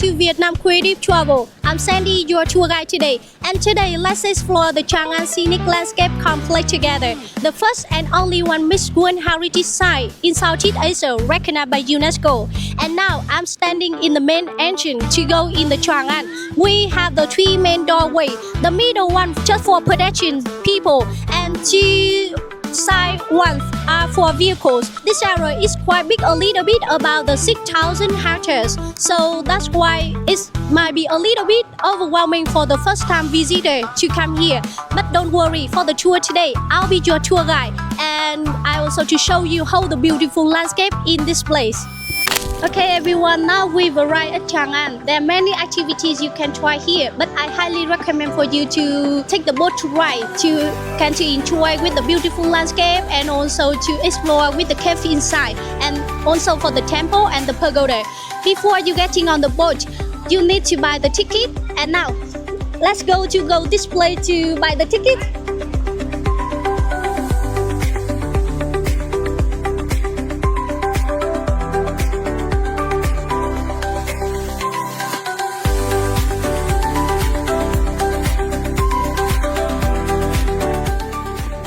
to Vietnam Creative Travel. I'm Sandy, your tour guide today. And today, let's explore the Trang An Scenic Landscape Complex together. The first and only one mixed World Heritage Site in Southeast Asia recognized by UNESCO. And now, I'm standing in the main entrance to go in the Trang An. We have the three main doorway. The middle one just for pedestrian people and two side ones are for vehicles. This area is quite big, a little bit about the 6,000 hectares. So that's why it might be a little bit overwhelming for the first time visitor to come here. But don't worry, for the tour today, I'll be your tour guide. And I also to show you how the beautiful landscape in this place. Okay everyone, now we've arrived at Trang An. There are many activities you can try here, but I highly recommend for you to take the boat ride to enjoy with the beautiful landscape and also to explore with the cave inside and also for the temple and the pagoda. Before you getting on the boat, you need to buy the ticket. And now, let's go this place to buy the ticket.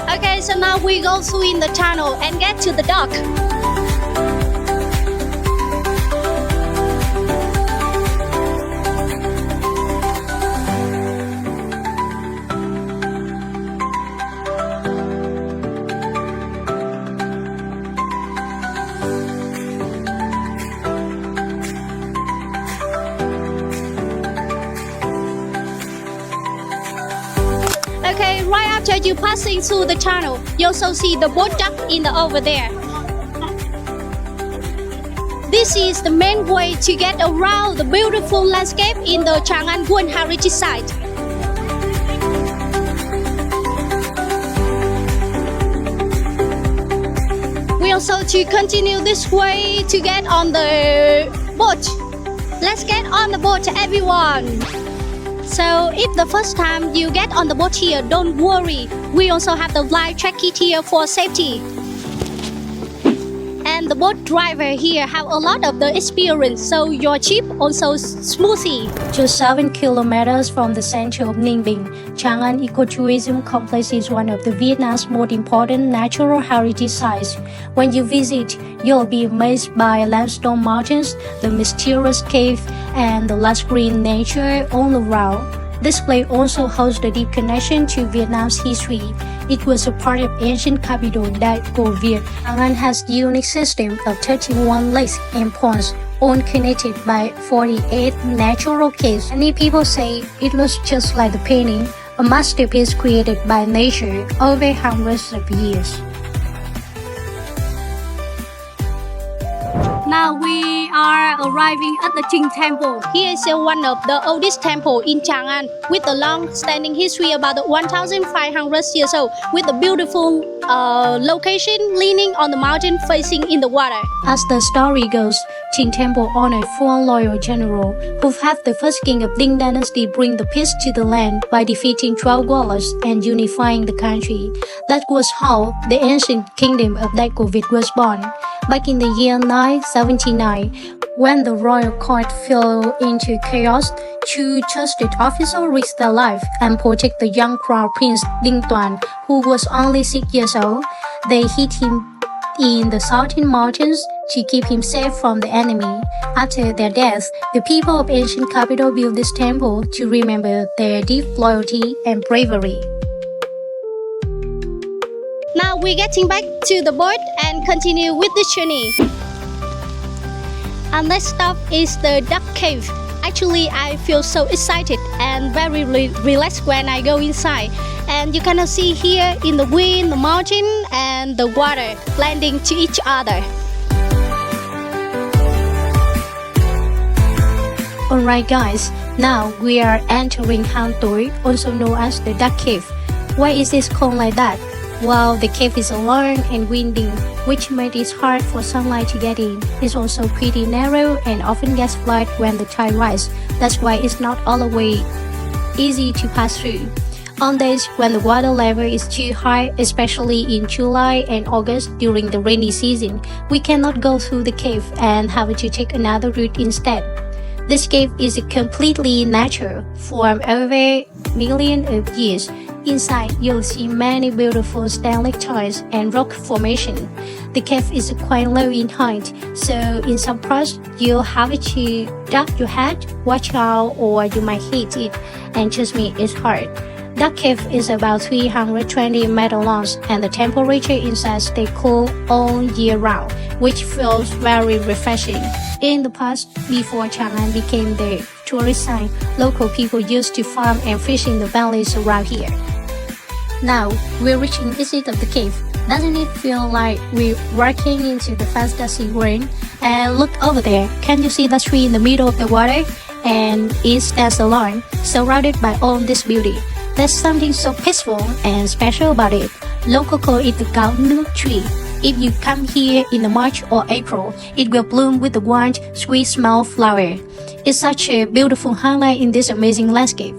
Okay, so now we go through in the tunnel and get to the dock. Okay, right after you passing through the tunnel, you also see the boat dock over there. This is the main way to get around the beautiful landscape in the Trang An World Heritage Site. We also to continue this way to get on the boat. Let's get on the boat, everyone. So if the first time you get on the boat here, don't worry. We also have the life jacket here for safety. And the boat driver here have a lot of the experience, so your trip also smoothly. Just 7 kilometers from the center of Ninh Binh, Trang An Eco-tourism Complex is one of the Vietnam's most important natural heritage sites. When you visit, you'll be amazed by limestone mountains, the mysterious cave, and the lush green nature all around. This place also holds a deep connection to Vietnam's history. It was a part of ancient capital that Viet. Trang An has a unique system of 31 lakes and ponds, all connected by 48 natural caves. Many people say it looks just like a painting, a masterpiece created by nature over hundreds of years. Now we are arriving at the Trinh Temple. Here is one of the oldest temple in Trang An with a long-standing history about 1,500 years old with a beautiful location leaning on the mountain facing in the water. As the story goes, Trinh Temple honored four loyal generals who helped the first king of Dinh dynasty bring the peace to the land by defeating 12 warlords and unifying the country. That was how the ancient kingdom of Viet was born. Back in the year 979, when the royal court fell into chaos, two trusted officers risked their life and protected the young crown prince Dinh Tuan, who was only 6 years old. They hid him in the southern mountains to keep him safe from the enemy. After their death, the people of ancient capital built this temple to remember their deep loyalty and bravery. Now we're getting back to the boat and continue with the journey. Our next stop is the Duck Cave. Actually, I feel so excited and very relaxed when I go inside. And you can see here in the wind, the mountain and the water blending to each other. Alright guys, now we are entering Hang Tối, also known as the Duck Cave. Why is this called like that? Well, the cave is long and windy, which made it hard for sunlight to get in. It's also pretty narrow and often gets flooded when the tide rises. That's why it's not always easy to pass through. On days when the water level is too high, especially in July and August during the rainy season, we cannot go through the cave and have to take another route instead. This cave is completely natural, from over millions of years. Inside, you'll see many beautiful stalactites and rock formation. The cave is quite low in height, so in some parts, you'll have to duck your head, watch out, or you might hit it, and trust me, it's hard. That cave is about 320 meters long, and the temperature inside stays cool all year round, which feels very refreshing. In the past, before Trang An became the tourist site, local people used to farm and fish in the valleys around here. Now, we're reaching the exit of the cave. Doesn't it feel like we're walking into the fantasy world? And look over there, can you see the tree in the middle of the water? And it stands alone, surrounded by all this beauty. There's something so peaceful and special about it. Local call it the Gao tree. If you come here in the March or April, it will bloom with the warm, sweet smell flower. It's such a beautiful highlight in this amazing landscape.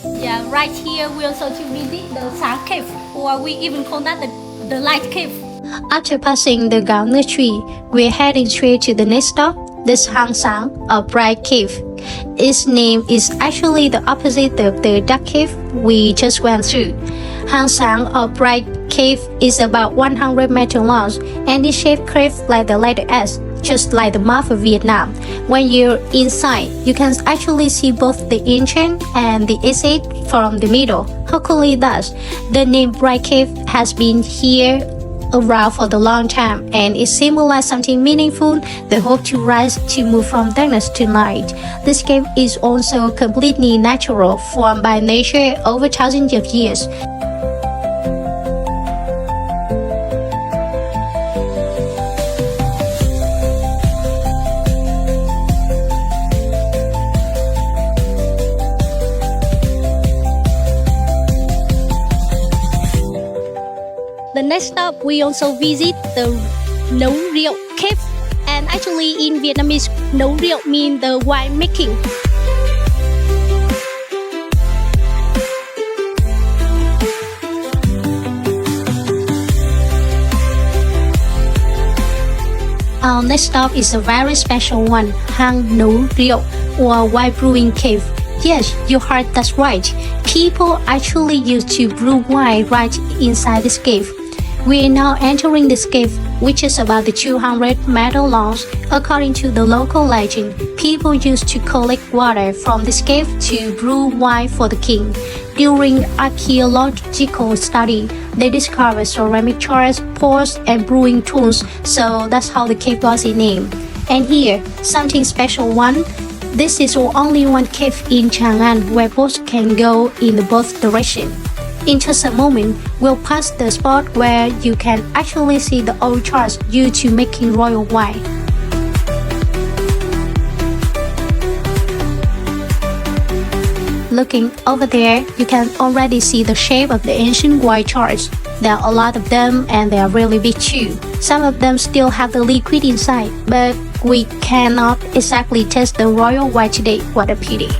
Yeah, right here we also to visit the Sang Cave, or we even call that the Light Cave. After passing the Gao tree, we're heading straight to the next stop, this Hang Sang, or Bright Cave. Its name is actually the opposite of the Dark Cave we just went through. Hang Sang or Bright Cave is about 100 meters long and is shaped curved like the letter S, just like the map of Vietnam. When you're inside, you can actually see both the entrance and the exit from the middle. How cool is that? The name Bright Cave has been here around for the long time, and it symbolizes something meaningful, the hope to rise, to move from darkness to light. This cave is also completely natural, formed by nature over thousands of years. The next stop, we also visit the Nấu Rượu Cave. And actually in Vietnamese, Nấu Rượu means the wine making. Our next stop is a very special one, Hang Nấu Rượu, or Wine Brewing Cave. Yes, you heard that's right. People actually used to brew wine right inside this cave. We are now entering this cave, which is about 200 meters long. According to the local legend, people used to collect water from this cave to brew wine for the king. During archaeological study, they discovered ceramic jars, pots, and brewing tools, so that's how the cave got its name. And here, something special one. This is only one cave in Trang An where boats can go in both directions. In just a moment, we'll pass the spot where you can actually see the old jars used to making royal wine. Looking over there, you can already see the shape of the ancient wine jars. There are a lot of them and they are really big too. Some of them still have the liquid inside, but we cannot exactly taste the royal wine today. What a pity.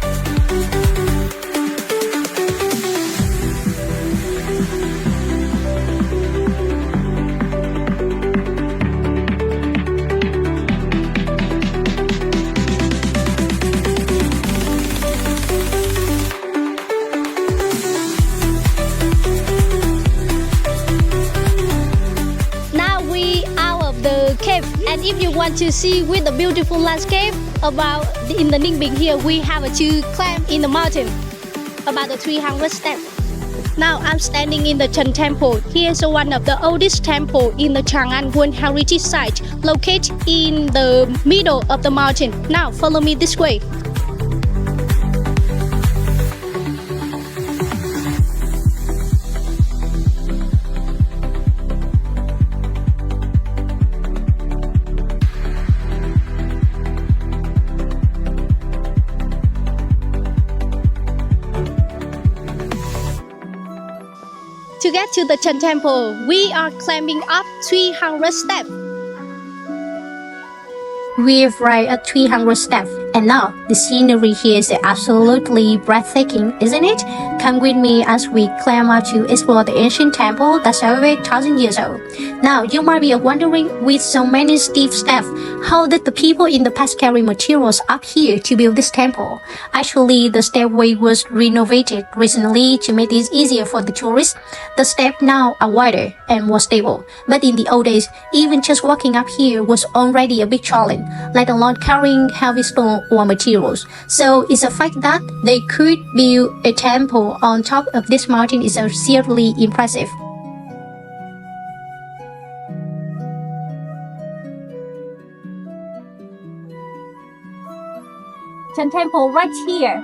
And if you want to see with the beautiful landscape about in the Ninh Binh here, we have to climb in the mountain about the 300 steps. Now I'm standing in the Trần Temple. Here's one of the oldest temple in the Trang An World Heritage Site, located in the middle of the mountain. Now follow me this way. To get to the Trần Temple, we are climbing up 300 steps. We've arrived at 300 steps, and now the scenery here is absolutely breathtaking, isn't it? Come with me as we climb up to explore the ancient temple that's over 1,000 years old. Now, you might be wondering, with so many steep steps, how did the people in the past carry materials up here to build this temple? Actually, the stairway was renovated recently to make it easier for the tourists. The steps now are wider and more stable. But in the old days, even just walking up here was already a big challenge, let alone carrying heavy stone or materials. So it's a fact that they could build a temple on top of this mountain is seriously impressive. Trần Temple right here.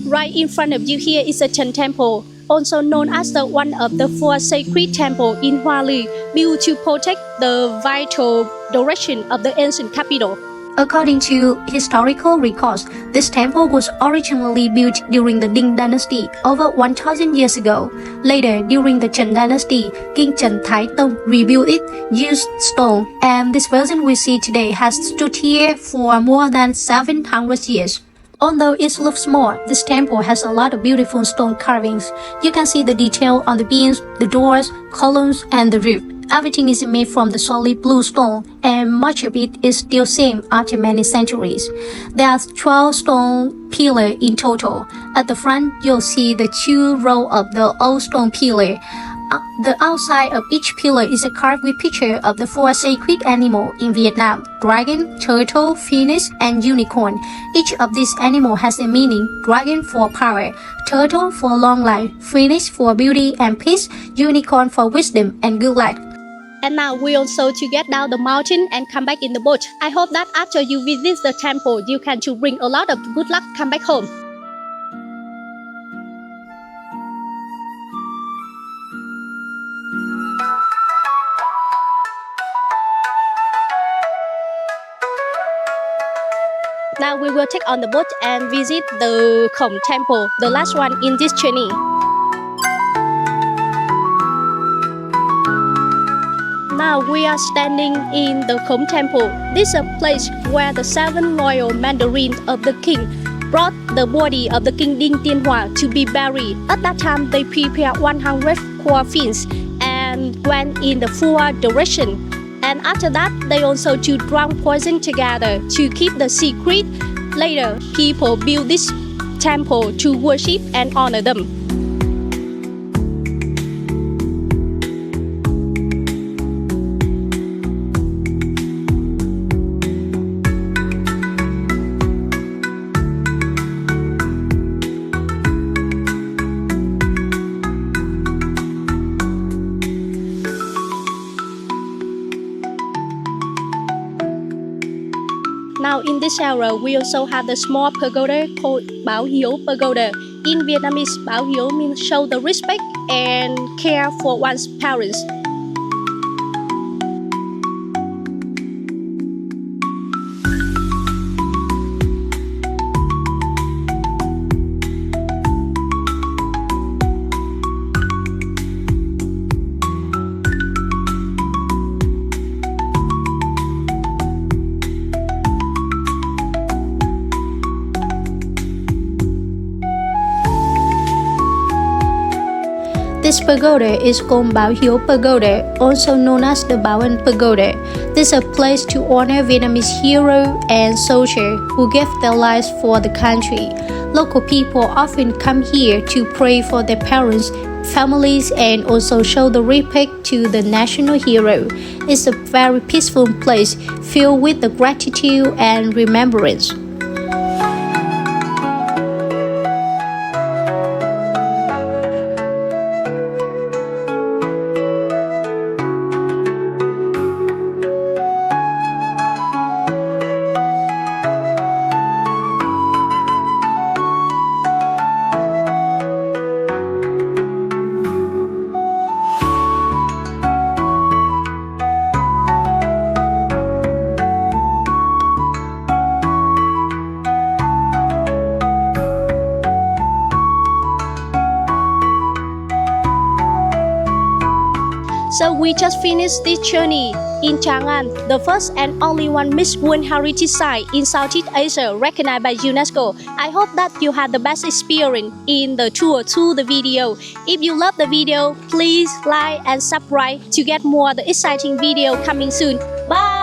Right in front of you here is a Trần Temple, also known as the one of the four sacred temples in Huali, built to protect the vital direction of the ancient capital. According to historical records, this temple was originally built during the Ninh dynasty over 1,000 years ago. Later, during the Trần dynasty, King Trần Thái Tông rebuilt it, used stone, and this version we see today has stood here for more than 700 years. Although it looks small, this temple has a lot of beautiful stone carvings. You can see the detail on the beams, the doors, columns, and the roof. Everything is made from the solid blue stone, and much of it is still same after many centuries. There are 12 stone pillars in total. At the front, you'll see the 2 rows of the old stone pillar. The outside of each pillar is carved with picture of the 4 sacred animals in Vietnam: dragon, turtle, phoenix, and unicorn. Each of these animals has a meaning: dragon for power, turtle for long life, phoenix for beauty and peace, unicorn for wisdom and good luck. And now we also to get down the mountain and come back in the boat. I hope that after you visit the temple, you can to bring a lot of good luck come back home. Now we will take on the boat and visit the Khong temple, the last one in this journey. Now we are standing in the Khong temple. This is a place where the 7 royal mandarins of the king brought the body of the king Đinh Tiên Hoàng to be buried. At that time, they prepared 100 coffins and went in the 4 directions. And after that, they also to drink poison together to keep the secret. Later, people built this temple to worship and honor them. Now in this area, we also have the small pagoda called Bảo Hieu Pagoda. In Vietnamese, Bảo Hieu means show the respect and care for one's parents. This pagoda is called Bảo Hieu Pagoda, also known as the Bảo An Pagoda. This is a place to honor Vietnamese heroes and soldiers who gave their lives for the country. Local people often come here to pray for their parents, families, and also show the respect to the national hero. It's a very peaceful place filled with the gratitude and remembrance. So we just finished this journey in Trang An, the first and only one Mixed World Heritage Site in Southeast Asia recognized by UNESCO. I hope that you had the best experience in the tour to the video. If you love the video, please like and subscribe to get more the exciting video coming soon. Bye!